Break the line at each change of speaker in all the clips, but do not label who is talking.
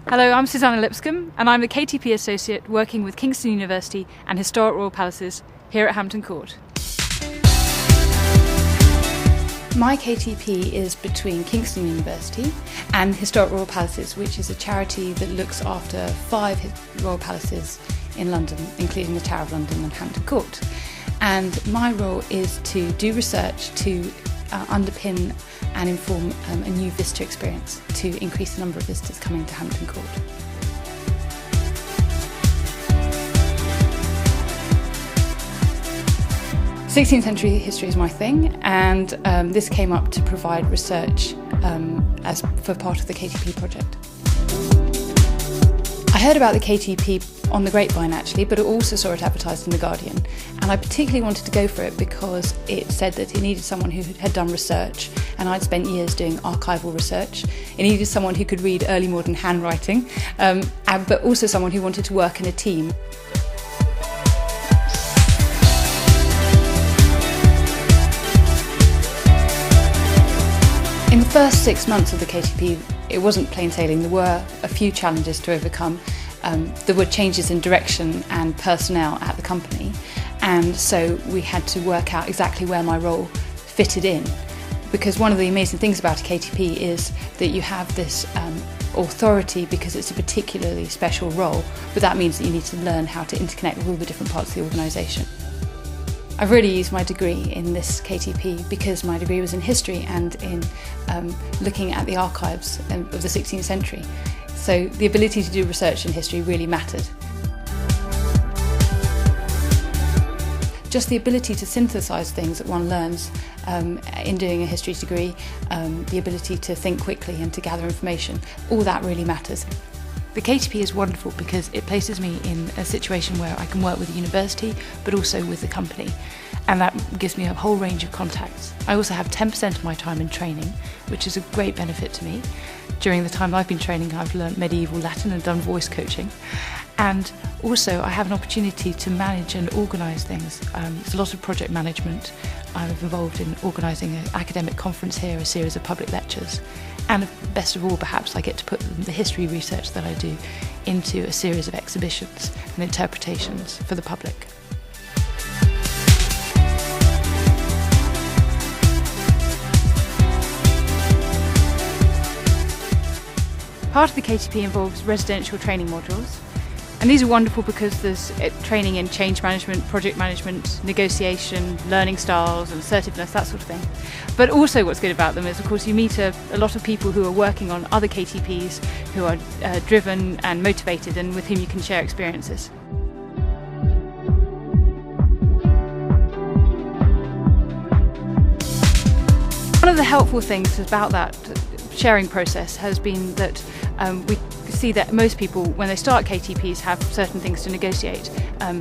Hello, I'm Suzannah Lipscombe and I'm the KTP Associate working with Kingston University and Historic Royal Palaces here at Hampton Court. My KTP is between Kingston University and Historic Royal Palaces, which is a charity that looks after 5 royal palaces in London, including the Tower of London and Hampton Court. And my role is to do research to underpin and inform a new visitor experience to increase the number of visitors coming to Hampton Court. '16th century history is my thing, and this came up to provide research as for part of the KTP project. I heard about the KTP on the grapevine actually, but I also saw it advertised in The Guardian, and I particularly wanted to go for it because it said that it needed someone who had done research, and I'd spent years doing archival research. It needed someone who could read early modern handwriting, but also someone who wanted to work in a team. In the first 6 months of the KTP, it wasn't plain sailing. There were a few challenges to overcome. There were changes in direction and personnel at the company, and so we had to work out exactly where my role fitted in. Because one of the amazing things about a KTP is that you have this authority because it's a particularly special role, but that means that you need to learn how to interconnect with all the different parts of the organisation. I've really used my degree in this KTP because my degree was in history and in looking at the archives of the 16th century. So the ability to do research in history really mattered. Just the ability to synthesise things that one learns in doing a history degree, the ability to think quickly and to gather information, all that really matters. The KTP is wonderful because it places me in a situation where I can work with the university but also with the company, and that gives me a whole range of contacts. I also have 10% of my time in training, which is a great benefit to me. During the time I've been training, I've learnt medieval Latin and done voice coaching, and also I have an opportunity to manage and organise things. There's a lot of project management. I'm involved in organising an academic conference here, a series of public lectures, and best of all perhaps I get to put the history research that I do into a series of exhibitions and interpretations for the public. Part of the KTP involves residential training modules, and these are wonderful because there's training in change management, project management, negotiation, learning styles and assertiveness, that sort of thing. But also what's good about them is, of course, you meet a lot of people who are working on other KTPs who are driven and motivated and with whom you can share experiences. One of the helpful things about that sharing process has been that we see that most people, when they start KTPs, have certain things to negotiate,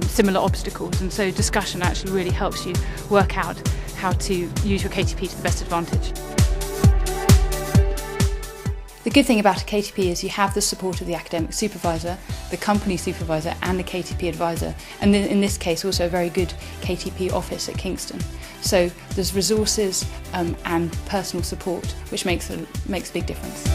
similar obstacles, and so discussion actually really helps you work out how to use your KTP to the best advantage. The good thing about a KTP is you have the support of the academic supervisor, the company supervisor and the KTP advisor, and in this case also a very good KTP office at Kingston. So there's resources and personal support, which makes a big difference.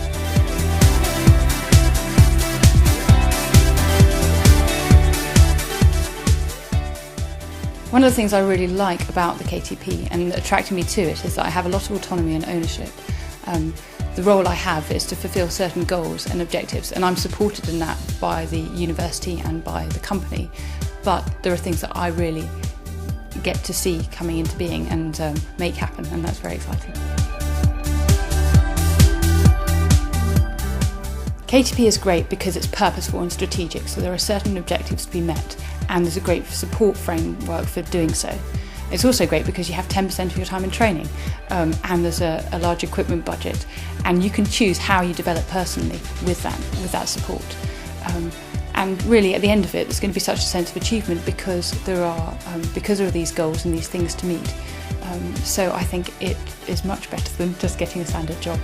One of the things I really like about the KTP and that attracted me to it is that I have a lot of autonomy and ownership. The role I have is to fulfil certain goals and objectives, and I'm supported in that by the university and by the company, but there are things that I really get to see coming into being and make happen, and that's very exciting. KTP is great because it's purposeful and strategic, so there are certain objectives to be met, and there's a great support framework for doing so. It's also great because you have 10% of your time in training, and there's a large equipment budget, and you can choose how you develop personally with that support. And really, at the end of it, there's going to be such a sense of achievement because there are these goals and these things to meet. So I think it is much better than just getting a standard job.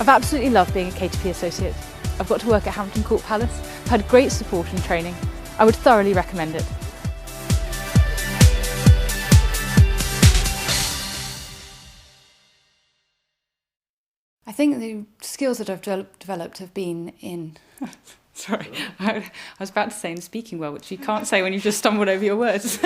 I've absolutely loved being a KTP associate. I've got to work at Hampton Court Palace. I've had great support and training. I would thoroughly recommend it. think the skills that I've developed have been in... Sorry, I was about to say in speaking well, which you can't say when you've just stumbled over your words.